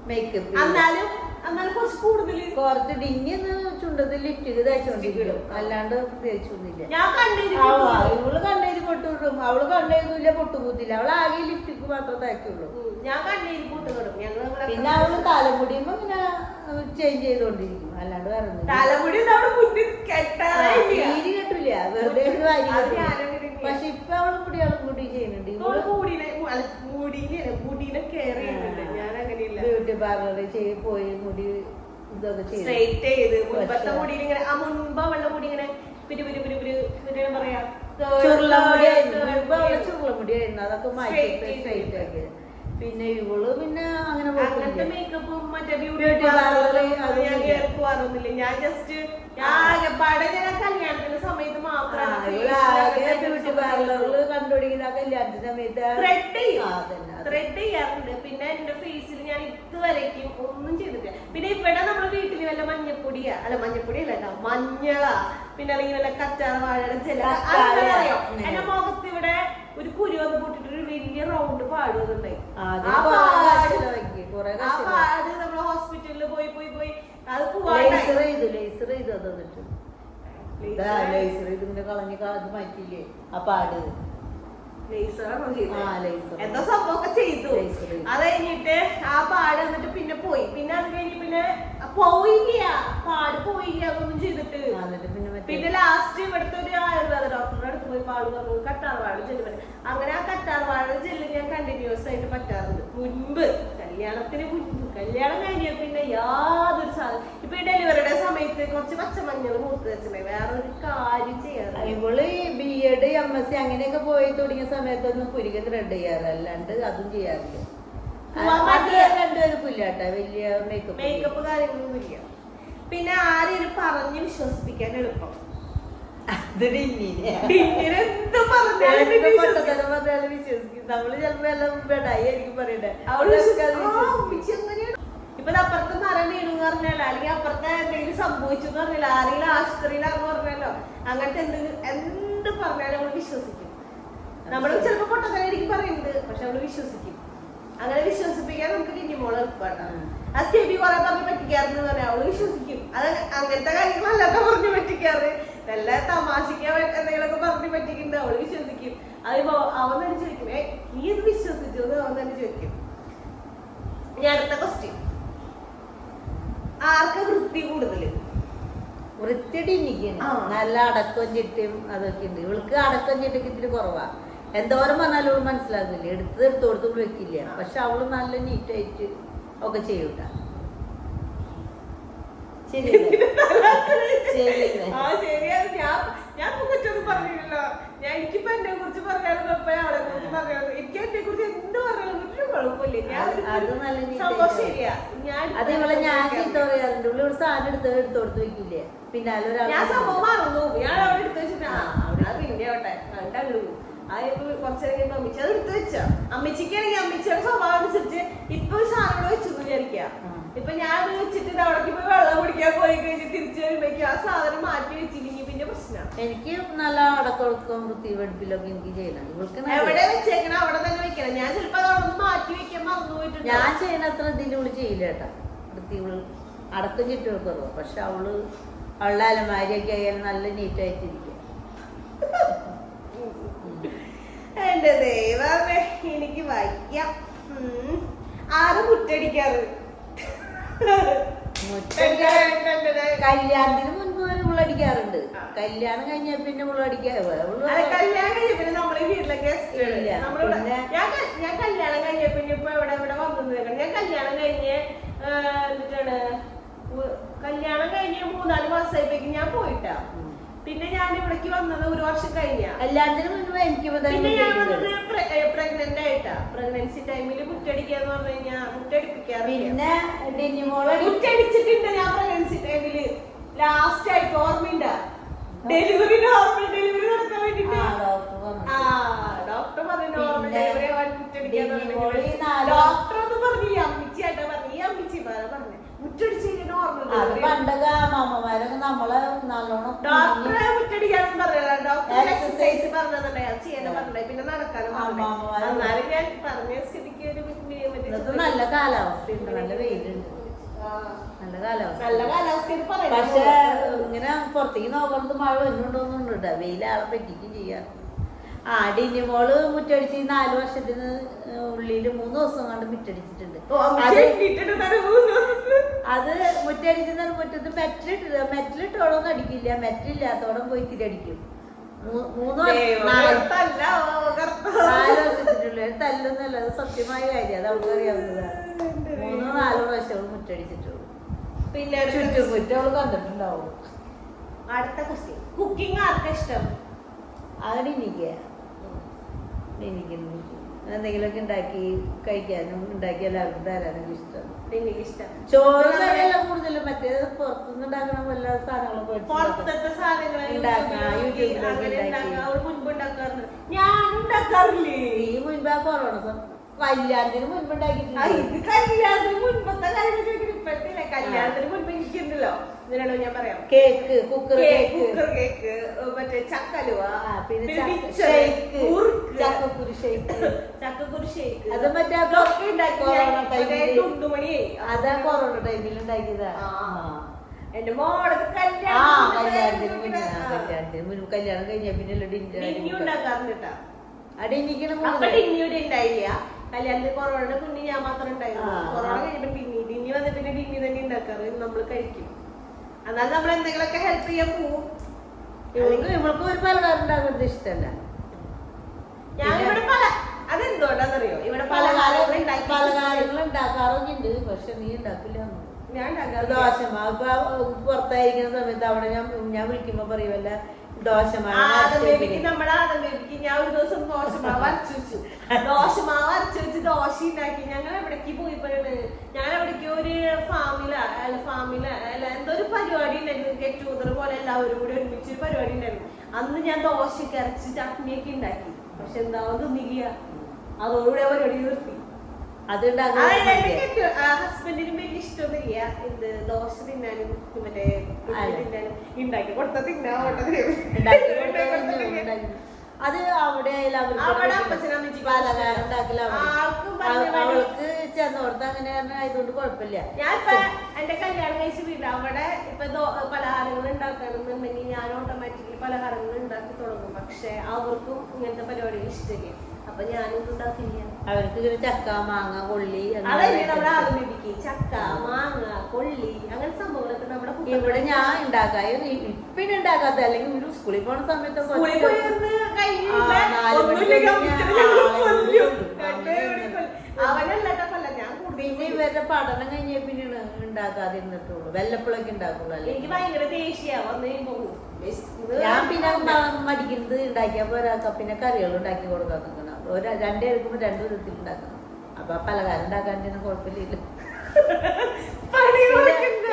മേക്കപ്പ്. എന്നാലും കുറച്ച് ഡിങ്ങി ചുണ്ടത്തിൽ ലിഫ്റ്റ് തേച്ചോണ്ടിരിക്കും, അല്ലാണ്ട് തേച്ചൊന്നുമില്ല. ഇവള് കണ്ണേരി പൊട്ടുവിടും, അവള് കണ്ണേരില്ല പൊട്ടുകൂത്തില്ല, അവള് ആകെ ലിഫ്റ്റിക്ക് മാത്രമേ തേക്കുള്ളൂ. ഞാൻ കണ്ണേരി പൊട്ടുകിടും. പിന്നെ അവള് തലമുടിയുമ്പോ പിന്നെ ചേഞ്ച് ചെയ്തോണ്ടിരിക്കും, അല്ലാണ്ട് വേറെ തലമുടി നീര് കെട്ടില്ല, വെറുതെ പക്ഷെ ഇപ്പൊ അവള് മുടി ചെയ്യുന്നുണ്ട്. ബ്യൂട്ടി പാർലറിൽ പോയി മുടി ഇതൊക്കെ സ്ട്രെയിറ്റ് ചെയ്ത് മുൻപത്തെ മുടിയിൽ ഇങ്ങനെ മുൻപുള്ള മുടി ഇങ്ങനെ പറയാ ചുരുളമുടിയായിരുന്നു, അതൊക്കെ മാറ്റി സ്ട്രെയിറ്റ് ആക്കിയത്. പിന്നെ ഇവള് പിന്നെ അങ്ങനെ അങ്ങനത്തെ മേക്കപ്പും മറ്റേ ബ്യൂട്ടി പാർലറിൽ ഞാൻ കയറി പോവാറൊന്നുമില്ല. ഞാൻ ജസ്റ്റ് കല്യാണത്തിന്റെ സമയത്ത് മാത്രമാണ് ബ്യൂട്ടി പാർലറിൽ കണ്ടുപിടിക്കുന്ന കല്യാണത്തിന്റെ സമയത്ത് ത്രെഡ് ചെയ്യാറുണ്ട്. പിന്നെ എന്റെ ഫേസിൽ ഞാൻ ഇതുവരേക്കും ഒന്നും ചെയ്തിട്ടില്ല. പിന്നെ ഇവിടെ നമ്മുടെ വീട്ടിൽ വല്ല മഞ്ഞപ്പൊടിയാ കേട്ടോ, മഞ്ഞളാ, പിന്നെ അല്ലെങ്കിൽ വല്ല കറ്റാർ വാഴയുടെ ചില അറിയോ. എന്റെ മുഖത്ത് ഇവിടെ ഒരു കുരു വന്ന് പൊട്ടിട്ട് ഒരു വലിയ റൗണ്ട് പാടുന്നുണ്ടായി. ആ പാട് നമ്മള് ഹോസ്പിറ്റലിൽ പോയി അത് കളഞ്ഞ് മാറ്റില്ലേ ആ പാട്. ലേസറാണോ ആ, ചെയ്തത്? laser. എന്താ സംഭവമൊക്കെ ചെയ്തു. Laser. അത് കഴിഞ്ഞിട്ട് ആ പാട് എന്നിട്ട് പിന്നെ പോയി. പിന്നെ അത് കഴിഞ്ഞ് പിന്നെ പോയില്ല, പാട് പോയില്ല, അതൊന്നും ചെയ്തിട്ട്. എന്നിട്ട് പിന്നെ മറ്റേ പിന്നെ ലാസ്റ്റ് ഇവിടുത്തെ ഒരു ആയുർവേദ ഡോക്ടറുടെ അടുത്ത് പോയി പാട് പറഞ്ഞു കറ്റാർവാഴ ജെല്ല് പറ്റും. അങ്ങനെ ആ കറ്റാർവാഴ ജെല്ല് ഞാൻ കണ്ടിന്യൂസ് ആയിട്ട് പറ്റാറുണ്ട് മുൻപ്, കല്യാണത്തിന് മുൻപ്. കല്യാണം കഴിഞ്ഞ പിന്നെ യാതൊരു സാധനം. ഇപ്പൊ ഈ ഡെലിവറിയുടെ സമയത്ത് കുറച്ച് പച്ചമഞ്ഞൾ മൂത്ത് വെച്ചിട്ടുണ്ടെങ്കിൽ വേറെ ഒരു കാര്യം ചെയ്യാറ്. ഇവള് BEd MSc അങ്ങനെയൊക്കെ പോയി തുടങ്ങിയ സമയത്തൊന്നും പുരിക ത്രെഡ് ചെയ്യാറ്, അല്ലാണ്ട് അതും ചെയ്യാറില്ല. രണ്ടുപേരും പുല്ലാട്ടെ, വലിയ മേക്കപ്പ് കാര്യങ്ങളൊന്നും ഇല്ല. പിന്നെ ആരെയും പറഞ്ഞ് വിശ്വസിപ്പിക്കാൻ എളുപ്പം. എന്ത് പറഞ്ഞാലും വിശ്വസിക്കും നമ്മള്. ചിലപ്പോ എല്ലാം ആയിരിക്കും പറയട്ടെ. ഇപ്പൊ അപ്പുറത്തെ മരം വീണു എന്ന് പറഞ്ഞാലോ, അല്ലെങ്കിൽ അപ്പുറത്തെ എന്തെങ്കിലും സംഭവിച്ചു എന്ന് പറഞ്ഞാലോ, ആരെങ്കിലും ആശുപത്രിയിലാന്ന് പറഞ്ഞാലോ, അങ്ങനത്തെ എന്ത് പറഞ്ഞാലും അവള് വിശ്വസിക്കും. നമ്മള് ചിലപ്പോ പൊട്ടക്കാരായിരിക്കും പറയുന്നത്, പക്ഷെ അവള് വിശ്വസിക്കും. അങ്ങനെ വിശ്വസിപ്പിക്കാൻ നമുക്ക് കിഞ്ഞിമോള് എളുപ്പമാണ്. ആ സ്റ്റെബി കുറെ പറഞ്ഞ് പറ്റിക്കാറെന്ന് പറയാം, അവള് വിശ്വസിക്കും. അത് അങ്ങനത്തെ കാര്യങ്ങളല്ലാത്ത പറഞ്ഞ് പറ്റിക്കാറ്, നല്ല തമാശയ്ക്ക് എന്തെങ്കിലുമൊക്കെ പറഞ്ഞ് പറ്റിക്കുന്നത് അവള് വിശ്വസിക്കും. അതിപ്പോ അവൻ തന്നെ ചോദിക്കും, നീ ഇത് വിശ്വസിച്ചു എന്ന് അവൻ തന്നെ ചോദിക്കും. ഇനി അടുത്ത ക്വസ്റ്റ്യൻ, ആർക്ക് വൃത്തി കൂടുതല്? വൃത്തിയുടെ ഇനിക്കാണ്. നല്ല അടക്കം ചിട്ടും അതൊക്കെ ഉണ്ട്. ഇവൾക്ക് അടക്കം ചിട്ടൊക്കെ ഇത്തിരി കുറവാ. എന്തോരം പറഞ്ഞാലും അവള് മനസ്സിലാകുന്നില്ല. എടുത്തു കൊടുത്ത് വെക്കില്ല. പക്ഷെ അവള് നല്ല നീറ്റായിട്ട് ഒക്കെ ചെയ്യൂട്ട. ഞാൻ കുറ്റൊന്നും പറഞ്ഞില്ലല്ലോ. ഞാൻ എനിക്കിപ്പോ എന്നെ കുറിച്ച് പറഞ്ഞാലും അവളെ കുറിച്ച് പറഞ്ഞാലും എനിക്ക് എന്നെ കുറിച്ച് എന്ത് പറഞ്ഞാലും ഒരു കുഴപ്പമില്ല. സംഭവം ശരിയാ. അതേപോലെ ഞാൻ ചീത്ത പറയാറുണ്ട്. ഇവിടെ ഒരു സാധനം എടുത്തു കൊടുത്ത് വെക്കില്ലേ, പിന്നെ ഞാൻ സംഭവം മറന്നു. ഞാൻ അവിടെ എടുത്ത് വെച്ചിട്ട് പിന്നെ ആവട്ടെ കണ്ടു. അതിപ്പോ കുറച്ചേരം കഴിയുമ്പോ അമ്മച്ചി അത് എടുത്ത് വെച്ച. അമ്മച്ചിക്കാണെങ്കിൽ അമ്മച്ചിയുടെ സ്വഭാവം അനുസരിച്ച് ഇപ്പൊ സാധനം വെച്ചു വിചാരിക്കാം. ഇപ്പൊ ഞാൻ വെച്ചിട്ട് അവിടേക്ക് പോയി വെള്ളം കുടിക്കാൻ പോയി കഴിഞ്ഞ് തിരിച്ചു വരുമ്പോഴേക്കും ആ സാധനം മാറ്റി വെച്ചില്ലെങ്കിൽ പിന്നെ പ്രശ്നം. എനിക്ക് നല്ല അടക്കൊടുക്കും വൃത്തി വെടുപ്പിലൊക്കെ എനിക്ക് ചെയ്യണം. ഇവൾക്ക് എവിടെ വെച്ചേക്കണം അവിടെ തന്നെ വെക്കണം. ഞാൻ ചിലപ്പോ അവിടെ മാറ്റി വെക്കാൻ മറന്നു പോയിട്ടുണ്ട്. ഞാൻ ചെയ്യണ അത്ര ഇതിന്റെ ഉള്ളിൽ ചെയ്യില്ല കേട്ടാ. വൃത്തി ഇവള് അടക്കം ചിട്ടുകൾ കുറവ്. പക്ഷെ അവളുടെ അലമാരിയൊക്കെ ആയാലും നല്ല നീറ്റായിട്ടിരിക്കും. എന്റെ ദൈവമേ, എനിക്ക് വയ്യ. ആര് മുറ്റടിക്കാറ്? കല്യാണത്തിന് മുൻപ് വരെ ഉള്ളടിക്കാറുണ്ട്. കല്യാണം കഴിഞ്ഞ പിന്നെ ഉള്ളടിക്കാറ്. കല്യാണം കഴിഞ്ഞ പിന്നെ നമ്മള് വീട്ടിലൊക്കെ ഞാൻ കല്യാണം കഴിഞ്ഞ പിന്നെ ഇപ്പൊ ഇവിടെ വന്നത്. ഞാൻ കല്യാണം കഴിഞ്ഞ് എന്നിട്ടാണ് കല്യാണം കഴിഞ്ഞ് 3-4 മാസമായപ്പോഴേക്കും ഞാൻ പോയിട്ടാ. പിന്നെ ഞാൻ ഇവിടേക്ക് വന്നത് 1 വർഷം കഴിഞ്ഞ. കല്യാണത്തിന് മുൻപ് എനിക്ക് പിന്നെ ഞാൻ വന്നത് പ്രഗ്നന്റ് ആയിട്ടാ. പ്രഗ്നൻസി ടൈമില് മുറ്റടിക്കാന്ന് പറഞ്ഞു കഴിഞ്ഞാൽ മുറ്റടിപ്പിക്കാറില്ല. പിന്നെ മുറ്റടിച്ചിട്ടുണ്ട് ഞാൻ പ്രഗ്നൻസി ടൈമില്. ലാസ്റ്റ് ആയിട്ട് ഓർമ്മയുണ്ട? ഡെലിവറി നോർമൽ ഡെലിവറി നടക്കാൻ വേണ്ടിട്ട് ഡോക്ടർ പറഞ്ഞു നോർമൽ ഡെലിവറി ആവാൻ മുറ്റടിക്കാന്ന് പറഞ്ഞു. ഡോക്ടർ ഒന്നും പറഞ്ഞില്ല, അമ്മിച്ചിയായിട്ടാ പറഞ്ഞു. ഈ അമ്മിച്ചി പറഞ്ഞു മുറ്റടിച്ച് നോർമൽ പണ്ടൊക്കെ അമ്മമാരൊക്കെ നമ്മളെ നല്ലോണം ഡോക്ടറെ മുറ്റടിക്കാനും പറയല. ഡോക്ടർ എക്സസൈസ് പറഞ്ഞതല്ലേ ചെയ്യാനും പറഞ്ഞേ, പിന്നെ നടക്കാനും എന്നാലും ഞാൻ പറഞ്ഞ സ്ഥിതിക്ക് ഒരു നല്ല കാലാവസ്ഥയുണ്ട്, നല്ല വെയിലുണ്ട്, നല്ല കാലാവസ്ഥ. പക്ഷെ ഇങ്ങനെ പുറത്തേക്ക് നോക്കുന്നത് മഴ വരുന്നുണ്ടോന്നുണ്ട് കേട്ടോ. വെയിലാളെ പറ്റിക്കും ചെയ്യാം. ഡിനിമോള് മുറ്റടിച്ച് 4 വർഷത്തിന് ഉള്ളില് 3 ദിവസം കണ്ട് മുറ്റടിച്ചിട്ടുണ്ട്. അത് മുറ്റടിച്ചെന്നാൽ മുറ്റത്ത് മെറ്റലിട്ടോളം അടിക്കില്ല, മെറ്റലില്ലാത്തോളം പോയി തിരടിക്കും. 4 വർഷത്തിനുള്ളിൽ തല്ലൊന്നുമല്ല, അത് സത്യമായ കാര്യം. അത് അവൾക്ക് അറിയാവുന്നതാണ്. 3-4 പ്രാവശ്യം അവള് മുറ്റടിച്ചിട്ടുള്ളൂ. പിന്നെ ചുറ്റുമുറ്റം അവള് കണ്ടിട്ടുണ്ടാവും. അടുത്ത ക്വസ്റ്റ്യൻ, കുക്കിംഗ് ആർക്കാ ഇഷ്ടം? അങ്ങനെ എനിക്ക് എന്തെങ്കിലുമൊക്കെ ഉണ്ടാക്കി കഴിക്കാനും ഉണ്ടാക്കി എല്ലാവർക്കും തരാനും ഇഷ്ടം. ചോറ് കറിയെല്ലാം കൂടുതലും മറ്റേ പുറത്തുനിന്ന് ഉണ്ടാക്കണ വല്ല സാധനങ്ങളും പുറത്തത്തെ സാധനങ്ങൾ മുൻപ് ഉണ്ടാക്കാറുണ്ട്. ഞാൻ ഉണ്ടാക്കാറില്ലേ? ഈ മുൻപ് ആ കൊറോണ കല്യാണത്തിന് മുൻപ് ഉണ്ടാക്കിയിട്ടുണ്ട്. കല്യാണത്തിന് മുൻപത്തെ കാര്യം ഇപ്പോഴത്തെ കല്യാണത്തിന് മുൻപ് എനിക്കുണ്ടല്ലോ. ഇതിനാണോ ഞാൻ പറയാം, കേക്ക്, കുക്കർ കേക്ക്, മറ്റേ ചക്കലുവ, പിന്നെ ചക്കക്കുരു ഷേക്ക്, അത് മറ്റേ തുണ്ടുമണിയായി. അതാ കൊറോണ ടൈമിൽ ഉണ്ടാക്കിയതാ. എന്റെ മോള് കല്യാണത്തിന് മുൻപ് കല്യാണം കഴിഞ്ഞ പിന്നെ ഉണ്ടാക്കാറുണ്ട് കേട്ടാ. അടിഞ്ഞിക്കണം അപ്പൊ ഡിന്നിയുടെ ഉണ്ടായില്ല. കല്യാണത്തിന് കൊറോണയുടെ കുഞ്ഞി ഞാൻ മാത്രം ഉണ്ടായിരുന്നു. കൊറോണ കഴിഞ്ഞപ്പോ ഡിന്നി വന്നിട്ട് പിന്നെ ഡിന്നി തന്നെ ഉണ്ടാക്കാറ്, നമ്മള് കഴിക്കും. എന്നാൽ നമ്മൾ എന്തെങ്കിലുമൊക്കെ ഹെൽപ്പ് ചെയ്യാൻ പോവും. ഇവൾക്ക് ഒരു പലഹാരം ഉണ്ടാക്കുന്നത് ഇഷ്ടമല്ല. ഞാനിവിടെ അതെന്തോണ്ടാന്നറിയോ, ഇവിടെ പലഹാരങ്ങൾ ഉണ്ടാക്കാറൊക്കെ ഉണ്ട്. പക്ഷെ നീ ഉണ്ടാക്കില്ല. ഞാൻ ഉണ്ടാക്കാറ് ദോശമാവ് ഇപ്പൊ പുറത്തായിരിക്കുന്ന സമയത്ത് അവിടെ ഞാൻ വിളിക്കുമ്പോ പറയുമല്ല ദോശമാവ്. നമ്മുടെ ആദം ബേബിക്ക് ഞാൻ ഒരു ദിവസം ദോശമാവ് അരച്ചു വെച്ചു. ദോശമാവ് അരച്ചു വെച്ച് ദോശ ഉണ്ടാക്കി. ഞങ്ങൾ എവിടേക്ക് പോയപ്പോഴാണ്, ഞാൻ എവിടേക്ക് ഒരു ഫാമില എന്തോ ഒരു പരിപാടി ഉണ്ടായിരുന്നു, ഗെറ്റ് ടുഗദർ പോലെ എല്ലാവരും കൂടി ഒരുമിച്ച് ഒരു പരിപാടി ഉണ്ടായിരുന്നു. അന്ന് ഞാൻ ദോശയൊക്കെ അരച്ച് ചട്നിയൊക്കെ ഉണ്ടാക്കി. പക്ഷെ എന്താ തിന്നില്ല, അതോടുകൂടി ആ പരിപാടി നിർത്തി. ഹസ്ബൻഡിനും വലിയ ഇഷ്ടമൊന്നുമില്ല എന്ത് ദോശ തിന്നാനും മറ്റേ തിന്നാനും. ഉണ്ടാക്കി കൊടുത്ത അത് അവിടെ അവൾക്ക് ചെന്നോടത്ത് അങ്ങനെ ആയതുകൊണ്ട് കുഴപ്പമില്ല. ഞാൻ എന്റെ കല്യാണം കഴിച്ച വീട് അവിടെ ഇപ്പൊ പലഹാരങ്ങൾ ഉണ്ടാക്കണമെന്നുണ്ടെങ്കിൽ ഞാൻ ഓട്ടോമാറ്റിക്കലി പലഹാരങ്ങൾ ഉണ്ടാക്കി തുടങ്ങും. പക്ഷെ അവർക്കും ഇങ്ങനത്തെ പരിപാടികൾ ഇഷ്ടമില്ല. അപ്പൊ ഞാനൊന്നും ഉണ്ടാക്കില്ല. അവർക്ക് ഇങ്ങനെ ചക്ക മാങ്ങ കൊള്ളി അതല്ലേ നമ്മുടെ ആദ്യക്ക് ചക്ക മാങ്ങ കൊള്ളി അങ്ങനെ സംഭവങ്ങളൊക്കെ നമ്മുടെ ഇവിടെ ഞാൻ ഉണ്ടാക്കാതെ ഇപ്പിന്നെ ഉണ്ടാക്കാത്ത. അല്ലെങ്കിൽ ഒരു സ്കൂളിൽ പോണ സമയത്ത് പിന്നെ ഇവരുടെ പഠനം കഴിഞ്ഞ പിന്നെയാണ് ഉണ്ടാക്കാതെ ഇരുന്നിട്ടുള്ളൂ. വല്ലപ്പോഴൊക്കെ ഉണ്ടാക്കുള്ളൂ. എനിക്ക് ഭയങ്കര ദേഷ്യ വന്ന് ഞാൻ പിന്നെ മടിക്കുന്നത് ഉണ്ടാക്കിയാൽ പോരാക്ക. പിന്നെ കറികൾ ഉണ്ടാക്കി കൊടുക്കാൻ നിൽക്കണം. രണ്ടേർക്കുമ്പോ രണ്ടു വിധത്തിൽ ഉണ്ടാക്കണം. അപ്പൊ പലഹാരം ഉണ്ടാക്കാൻ കുഴപ്പമില്ല.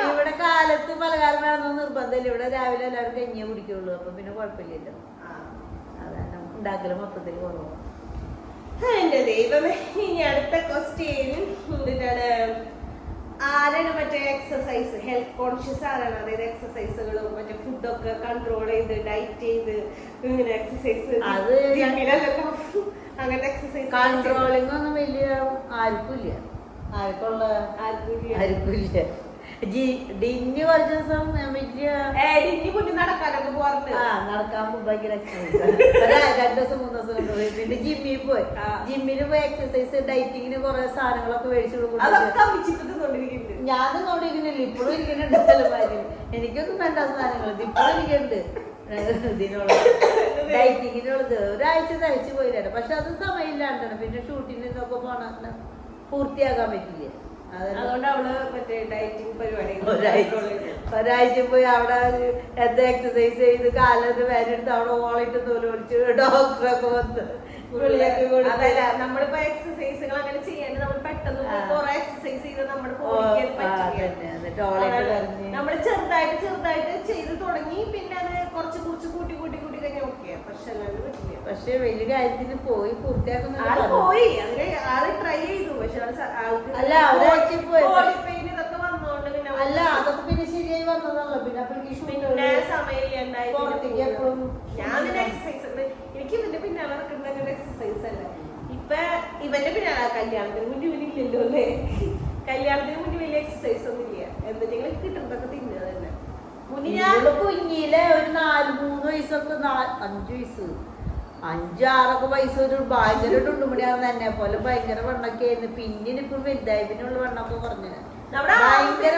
ഇവിടെ കാലത്ത് പലഹാരം വേണമെന്ന് നിർബന്ധമില്ല. ഇവിടെ രാവിലെ എല്ലാവരും കഞ്ഞിയേ കുടിക്കുള്ളൂ. അപ്പൊ പിന്നെ കുഴപ്പമില്ലല്ലോ. അതാണ് ഉണ്ടാക്കല് മൊത്തത്തിൽ കുറവ്. എന്റെ ദൈവമേ, ഇനി അടുത്ത ക്വസ്റ്റ്യൻ എന്തിനാണ്, ആരാണ് മറ്റേ എക്സസൈസ് ഹെൽത്ത് കോൺഷ്യസ് ആരാണ്? അതായത് എക്സസൈസുകളും മറ്റേ ഫുഡൊക്കെ കൺട്രോൾ ചെയ്ത് ഡയറ്റ് ചെയ്ത് ഇങ്ങനെ എക്സസൈസ് അങ്ങനത്തെ എക്സസൈസ് കൺട്രോളിംഗ് ഒന്നും വലിയ ആർക്കും ഇല്ല. ഡിന്നി കുറച്ച് ദിവസം നടക്കാനൊക്കെ പോകാറുണ്ട്. നടക്കാൻ ഭയങ്കര എക്സസൈസ്. 2 ദിവസം 3 ദിവസം കൊണ്ടുപോയി. പിന്നെ ജിമ്മിൽ പോയി. ജിമ്മിന് പോയി എക്സസൈസ് ഡയറ്റിങ്ങിന് കുറെ സാധനങ്ങളൊക്കെ മേടിച്ചു കൊടുക്കും. ഞാൻ നോടിയിരിക്കുന്നില്ല. ഇപ്പോഴും ഇരിക്കുന്നുണ്ടല്ലോ കാര്യം. എനിക്കൊന്നും വേണ്ട സാധനങ്ങൾ. ഇപ്പോഴും എനിക്കുണ്ട് ഇതിനുള്ളത്, ഡയറ്റിങ്ങിനുള്ളത്. ഒരാഴ്ച തയ്ച്ചു പോയില്ല. പക്ഷെ അത് സമയമില്ലാണ്ടാണ്. പിന്നെ ഷൂട്ടിന് ഇതൊക്കെ പോണ പൂർത്തിയാക്കാൻ പറ്റില്ല. അതുകൊണ്ട് അവള് മറ്റേ ഡയറ്റിംഗ് പരിപാടി ഒരാഴ്ച പോയി അവിടെ എന്താ എക്സസൈസ് ചെയ്ത് കാലത്ത് വേനെടുത്ത് അവിടെ ഓളിട്ട് തോലൊടിച്ച് ഡോക്ടറൊക്കെ വന്ന് അതല്ല നമ്മളിപ്പോ എക്സസൈസുകൾ അങ്ങനെ ചെയ്യാൻ നമ്മൾ പെട്ടെന്ന് കുറെ എക്സസൈസ് ചെയ്ത് നമ്മുടെ നമ്മള് ചെറുതായിട്ട് ചെയ്ത് തുടങ്ങി. പിന്നെ അത് കുറച്ച് കൂട്ടി കഴിഞ്ഞാൽ ഓക്കെ. പക്ഷെ വലിയ കാര്യത്തിന് പോയി പൂർത്തിയാക്കുന്ന പോയി അതിന് ആള് ട്രൈ ചെയ്തു. പക്ഷെ ഇതൊക്കെ വന്നോണ്ട് പിന്നെ അല്ല അതൊക്കെ പിന്നെ ശരിയായി വന്നതാണല്ലോ. പിന്നെ സമയമില്ലാണ്ടായി. ഞാൻ എക്സസൈസ് എനിക്ക് ഇതിന്റെ പിന്നാലെ നടക്കുന്ന എക്സസൈസ് അല്ല. ഇപ്പൊ ഇവന്റെ പിന്നാലെ കല്യാണത്തിന് മുന്നേ ഇല്ലല്ലോ അല്ലേ? കല്യാണത്തിന് മുന്നേ വലിയ എക്സസൈസ് ഒന്നും ഇല്ല. എന്തെങ്കിലും കിട്ടുന്നതൊക്കെ തിന്നുക തന്നെ. കുഞ്ഞിലെ ഒരു 4-3 വയസ്സൊക്കെ 5 വയസ്സ് 5-6 വയസ്സ് ഒരു ഭയങ്കര ടുണ്ടുമണിയാവുന്ന എന്നെ പോലെ ഭയങ്കര വണ്ണൊക്കെ ആയിരുന്നു. പിന്നെ ഇപ്പൊ വലുതായി പിന്നെയുള്ള വണ്ണൊക്കെ കുറഞ്ഞ ഭയങ്കര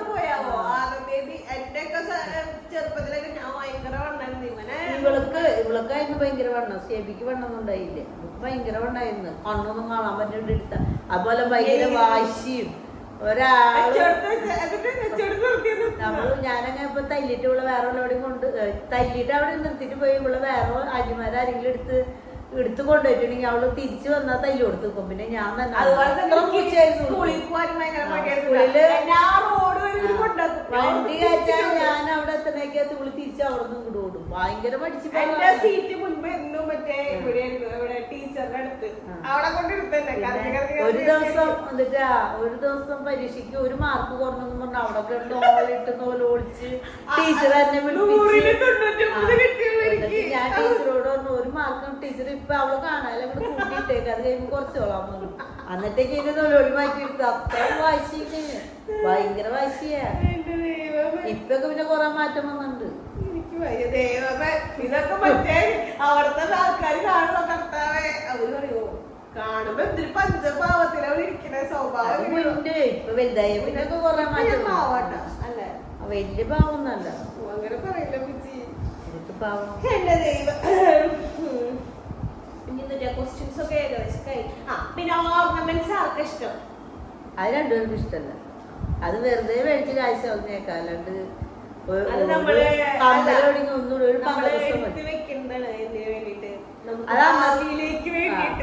പോയാവോ ചെറുപ്പത്തിലൊക്കെ ഞാൻ ഭയങ്കര വണ്ണായിരുന്നു. ഇവളൊക്കായിരുന്നു ഭയങ്കര വണ്ണം. സ്റ്റേബിക്ക് വണ്ണൊന്നും ഉണ്ടായില്ല. ഭയങ്കര വണ്ണായിരുന്നു. കണ്ണൊന്നും കാണാൻ പറ്റുന്നുണ്ട് എടുത്ത. അതുപോലെ ഭയങ്കര വാശിയും ഞാനങ്ങനെ ഇപ്പൊ തല്ലിട്ട് ഇവിടെ വേറെ ഉള്ളവരും കൊണ്ട് തല്ലിട്ട് അവിടെ നിർത്തിട്ട് പോയി ഇവിടെ വേറെ ആജിമാരെങ്കിലും എടുത്ത് കൊണ്ടുപോയിട്ടുണ്ടെങ്കിൽ അവള് തിരിച്ചു വന്നാൽ തല്ലി കൊടുത്തു വെക്കും. പിന്നെ ഞാൻ തന്നെ വണ്ടി കഴിച്ചാൽ ഞാൻ അവിടെ എത്തണേക്കാ തുള്ളി തിരിച്ച് അവിടെ നിന്ന് ഇങ്ങോട്ട് ഓടും. ഭയങ്കര പഠിച്ചു. സീറ്റ് മുൻപ് എന്നും മറ്റേ ടീച്ചറിന്റെ അടുത്ത് അവിടെ കൊണ്ടിരുത്തന്നെ. ഒരു ദിവസം പരീക്ഷയ്ക്ക് 1 മാർക്ക് കുറഞ്ഞെന്ന് പറഞ്ഞ അവിടെ കിടന്ന് ഓളിട്ട് ഓളിച്ച് ടീച്ചർ തന്നെ ഞാൻ ടീച്ചറോട് പറഞ്ഞു 1 മാർക്കും ടീച്ചർ ഇപ്പൊ അവള് കാണാനും കൂടെ കൂട്ടിയിട്ടേക്ക്. അത് കഴിയുമ്പോ കുറച്ചോളാൻ പറഞ്ഞു. എന്നിട്ടേക്ക് ഇതിന്റെ തൊഴിലോടി മാറ്റി എടുത്തു. അത്ര വാശിയൊക്കെ ഭയങ്കര വാശിയാ. ഇപ്പൊക്കെ പിന്നെ കൊറേ മാറ്റം വന്നിട്ടുണ്ട്. ദൈവമേ ഇതൊക്കെ മറ്റേ അവിടുത്തെ ആൾക്കാർ കാണുന്ന കർത്താവേ അവര് പറയുമോ കാണുമ്പോ എന്തൊരു പഞ്ചഭാവത്തിൽ അവിടെ ഇരിക്കുന്ന സ്വഭാവം ഇപ്പൊ വലുതായി പിന്നൊക്കെ കുറെ പാവട്ട അല്ലേ വലിയ പാവൊന്നല്ല അങ്ങനെ പറയില്ല ബുജി പാവം എന്റെ ദൈവം. ഇനി ക്വസ്റ്റ്യൻസ് ഒക്കെ ഏകദേശം പിന്നെ ഓർണമെന്റ്സ് ആർക്കാ ഇഷ്ടം? അത് രണ്ടുപേർക്കും ഇഷ്ടമല്ല. അത് വെറുതെ മേടിച്ച് കാശ് കളഞ്ഞേക്കാം. അല്ലാണ്ട്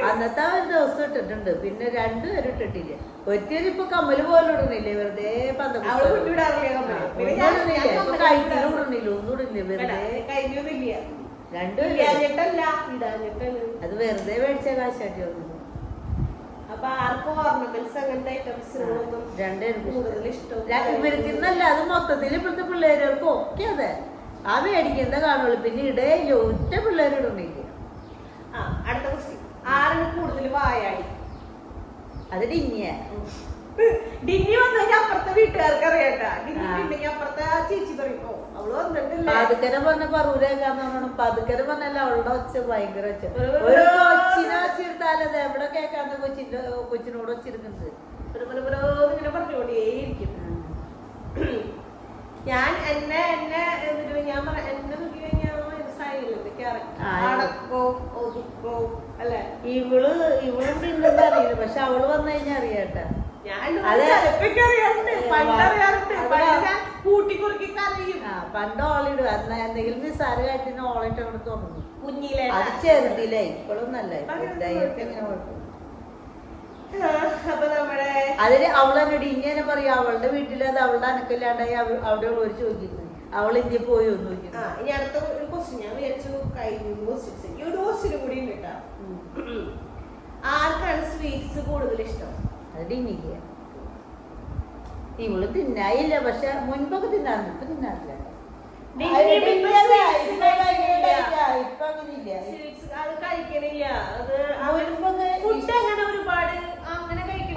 അന്നത്തെ ഒരു ദിവസം ഇട്ടിട്ടുണ്ട്. പിന്നെ രണ്ടുപേരും ഇട്ടിട്ടില്ല. ഒറ്റ ഇപ്പൊ കമ്മല് പോലും ഇടണില്ലേ, വെറുതെ കഴിക്കലും ഇടണില്ല, ഒന്നും ഇടില്ല, വെറുതെ അത് വെറുതെ മേടിച്ച കാശാട്ടി വന്നു. അപ്പൊ ആർക്കും ഓർണമെന്റ്സ് അങ്ങനത്തെ ഐറ്റംസിനോടൊന്നും കൂടുതൽ ഇഷ്ടം ഇവർക്കുന്നല്ല. അത് മൊത്തത്തിൽ ഇപ്പോഴത്തെ പിള്ളേർക്കും ഒക്കെ അതെ ആ മേടിക്കുന്ന കാണുള്ളൂ. പിന്നെ ഇടയില്ല, ഒറ്റ പിള്ളേർ ഇടണില്ല. അടുത്ത ക്വസ്റ്റ്യൻ, ആരാണ് കൂടുതൽ വായാടി? അത് ഡിന്നിയ. ഡിന്നി വന്നു കഴിഞ്ഞാൽ അപ്പുറത്തെ വീട്ടുകാർക്ക് അറിയാട്ടാ. ഡിന്നി ഉണ്ടെങ്കിൽ അപ്പുറത്തെ ചേച്ചി പറയുമ്പോ അവള് വന്നിട്ടില്ല. പാതുക്കര പറഞ്ഞ പറൂരേക്കാന്ന് പറഞ്ഞു. പാതുക്കര പറഞ്ഞല്ല അവളുടെ ഒച്ച ഭയങ്കര ഒച്ച. ഒരു കൊച്ചിനെ ഒച്ചെടുത്താലത് എവിടെ കേൾക്കാന്ന് കൊച്ചിനോട് ഒച്ചിരുന്നത് ഇങ്ങനെ പറഞ്ഞുകൊണ്ടേയിരിക്കും. ഞാൻ എന്നെ ഞാൻ എന്നെ നോക്കി കഴിഞ്ഞാൽ ഇവളുണ്ടെന്ന് അറിയില്ല, പക്ഷെ അവള് വന്നു കഴിഞ്ഞാൽ അറിയാട്ടാ. പണ്ട് ഓളിടും. അന്ന് എന്തെങ്കിലും നിസ്സാര കാര്യത്തിന് ഓളിട്ട് അങ്ങോട്ട് തോന്നുന്നു. കുഞ്ഞിലെ അത് ചെറുതില്ല, ഇപ്പോഴും നല്ല എങ്ങനെ കുഴപ്പം. അതിന് അവളെന്നോട് ഇങ്ങനെ പറയാം, അവളുടെ വീട്ടിൽ അത് അവളുടെ അനക്കില്ലാണ്ടായി അവിടെ ഉള്ളവർ ചോദിക്കുന്നു അവൾ ഇന്ത്യ പോയി ഒന്നും ചോദിക്കുന്നു. ഇനി അടുത്ത ഒരു ക്വസ്റ്റ്യൻ ഞാൻ വിചാരിച്ചു കഴിഞ്ഞു. ഒരു ക്വസ്റ്റ്യൻ കൂടി ഉണ്ട് കേട്ടോ. ആർക്കാണ് സ്വീറ്റ്സ് കൂടുതൽ ഇഷ്ടം? അത് ഇനിക്ക്. ഇവള് തിന്നായില്ല, പക്ഷെ മുൻപൊക്കെ തിന്നാറുണ്ട്, ഇപ്പൊ തിന്നാറില്ല.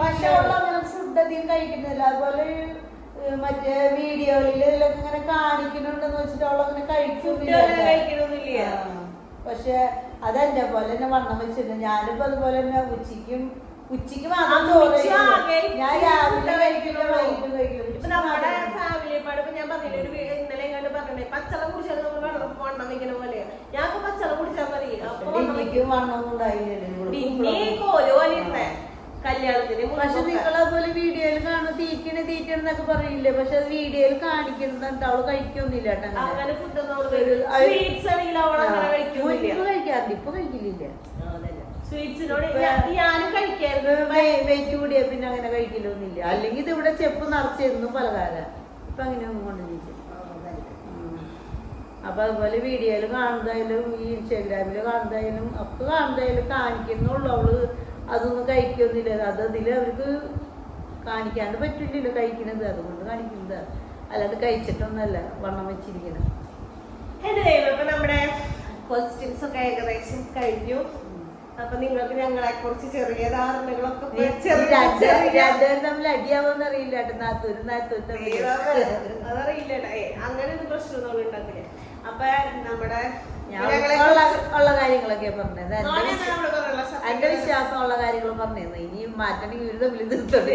പക്ഷെ അവളങ്ങനെ ഫുഡ് അധികം കഴിക്കുന്നില്ല. അതുപോലെ മറ്റേ വീഡിയോയിലൊക്കെ ഇങ്ങനെ കാണിക്കുന്നുണ്ടെന്ന് വെച്ചിട്ട് അവളങ്ങനെ കഴിക്കുന്നില്ല. പക്ഷെ അതെന്റെ പോലെ തന്നെ വണ്ണം വെച്ചിട്ടുണ്ട്. ഞാനിപ്പോ അതുപോലെ തന്നെ ഉച്ചക്ക് മാത്രം ചോറ് ഞാൻ രാവിലെ കഴിക്കില്ല, വൈകിട്ട് കഴിക്കില്ല. നമ്മുടെ ഫാമിലി ഞാൻ പറഞ്ഞില്ല, ഒരു ഇന്നലെ എങ്ങാണ്ട് പറഞ്ഞേ പച്ചളം കുടിച്ചാൽ നമ്മൾ വെള്ളം വണ്ണം വെക്കുന്ന പോലെയാ. ഞാൻ പച്ചളം കുടിച്ചാൽ മതി. എനിക്കും വണ്ണമൊന്നും ഉണ്ടായില്ലേ കല്യാണത്തിന്. പക്ഷെ നിങ്ങളതുപോലെ വീഡിയോയിൽ കാണുന്ന തീറ്റണെന്നൊക്കെ പറയില്ലേ, പക്ഷെ അത് വീഡിയോയിൽ കാണിക്കുന്നുണ്ട്. അവള് കഴിക്കൊന്നുമില്ല കഴിക്കാറുണ്ട്, ഇപ്പൊ കഴിക്കില്ല. സ്വീറ്റ്സിനോട് ഞാനും കഴിക്കായിരുന്നു. വെയിറ്റ് കൂടിയ പിന്നെ അങ്ങനെ കഴിക്കലൊന്നുമില്ല. അല്ലെങ്കിൽ ഇത് ഇവിടെ ചെപ്പ് നിറച്ചിരുന്നു പലകാലം. ഇപ്പൊ അങ്ങനെയൊന്നും കൊണ്ടുവന്നില്ല. അപ്പൊ അതുപോലെ വീഡിയോയിൽ കാണുന്നതായാലും ഈ ഇൻസ്റ്റാഗ്രാമില് കാണുന്നതായാലും ഒക്കെ കാണുന്നതായാലും കാണിക്കുന്നുള്ളൂ. അവള് അതൊന്നും കഴിക്കൊന്നുമില്ല. അതില് അവർക്ക് കാണിക്കാണ്ട് പറ്റില്ലല്ലോ കഴിക്കുന്നത്, അതുകൊണ്ട് കാണിക്കുന്നത്. അല്ലാണ്ട് കഴിച്ചിട്ടൊന്നല്ല വണ്ണം വെച്ചിരിക്കുന്നത്. ഇപ്പൊ നമ്മുടെ ക്വസ്റ്റ്യൻസ് ഒക്കെ ഏകദേശം കഴിഞ്ഞു. അപ്പൊ നിങ്ങൾക്ക് ഞങ്ങളെ കുറിച്ച് ചെറിയ ധാരണകളൊക്കെ തമ്മിൽ അടിയാവോന്ന് അറിയില്ല. അതറിയില്ല, അങ്ങനെ ഒരു പ്രശ്നം ഉണ്ടാക്കില്ല. അപ്പൊ നമ്മുടെ ഉള്ള കാര്യങ്ങളൊക്കെ പറഞ്ഞത് എന്റെ വിശ്വാസമുള്ള കാര്യങ്ങൾ പറഞ്ഞിരുന്നു. ഇനിയും മാറ്റണമെങ്കിൽ ഇവര് തമ്മിൽ തീർത്തോട്ടെ.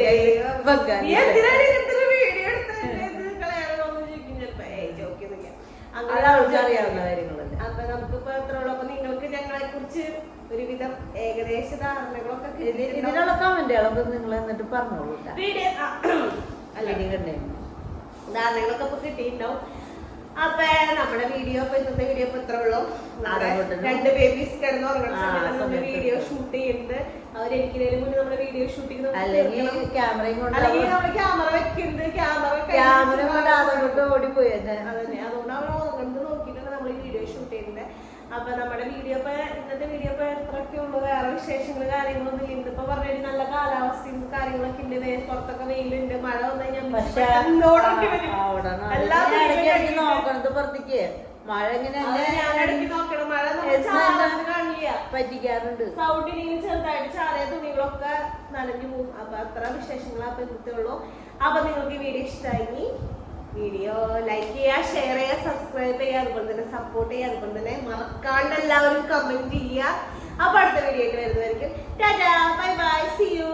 അറിയാവുന്ന കാര്യങ്ങളല്ലേ. അപ്പൊ നമുക്കിപ്പോ എത്ര ഉള്ളൂ. അപ്പൊ നിങ്ങൾക്ക് ഞങ്ങളെ കുറിച്ച് ഒരുവിധം ഏകദേശ ധാരണകളൊക്കെ ഇതിനുള്ള കമന്റുകളൊക്കെ നിങ്ങൾ എന്നിട്ട് പറഞ്ഞോളൂ. ധാരണകളൊക്കെ ഇപ്പൊ കിട്ടിയിട്ടുണ്ടാവും. അപ്പൊ നമ്മുടെ വീഡിയോ ഇന്നത്തെ വീഡിയോ ഇപ്പൊ ഇത്ര ഉള്ളൂ. രണ്ട് ബേബീസ് കിടന്ന് ഉറങ്ങുന്ന വീഡിയോ ഷൂട്ട് ചെയ്യുന്നത്. അവരെനിക്കുന്നതിന് മുന്നേ നമ്മുടെ വീഡിയോ ഷൂട്ടിങ് അല്ലെങ്കിൽ ക്യാമറയും കൊണ്ട് നമ്മള് ക്യാമറ വെക്കുന്നത് ക്യാമറ കൊണ്ട് അതുകൊണ്ട് ഓടിപ്പോയി. അതന്നെ, അതുകൊണ്ട് അവർ ഉറങ്ങുന്നത് നോക്കിയിട്ടാണ് നമ്മൾ വീഡിയോ ഷൂട്ട് ചെയ്യുന്നത്. അപ്പൊ നമ്മുടെ വീഡിയോ ഇപ്പൊ ഇന്നത്തെ വീഡിയോ ഇപ്പൊ എത്രയൊക്കെ ഉള്ളു. വേറെ വിശേഷങ്ങൾ കാര്യങ്ങളൊന്നും ഇല്ല. ഇന്നിപ്പോ പറഞ്ഞ നല്ല കാലാവസ്ഥയും കാര്യങ്ങളൊക്കെ ഉണ്ട്. പുറത്തൊക്കെ വെയിലുണ്ട്. മഴ വന്നു കഴിഞ്ഞാൽ നോക്കണത് പുറത്തേക്ക് മഴ ഇങ്ങനെ നോക്കണം. മഴ കാണില്ല, പറ്റിക്കാറുണ്ട്. സൗണ്ടിന് ചെറുതായിട്ട് ചാറിയ തുണികളൊക്കെ നനഞ്ഞു പോകും. അപ്പൊ അത്ര വിശേഷങ്ങൾ അപ്പൊ ഇന്നത്തെ ഉള്ളൂ. അപ്പൊ നിങ്ങൾക്ക് വീഡിയോ ഇഷ്ടമായി വീഡിയോ ലൈക്ക് ചെയ്യുക, ഷെയർ ചെയ്യുക, സബ്സ്ക്രൈബ് ചെയ്യുക, അതുപോലെ തന്നെ സപ്പോർട്ട് ചെയ്യുക, അതുപോലെ തന്നെ മറക്കാണ്ട് എല്ലാവരും കമന്റ് ചെയ്യുക. അപ്പൊ അടുത്ത വീഡിയോ ആയിട്ട് വരുന്നതായിരിക്കും. Tata, bye bye, see U.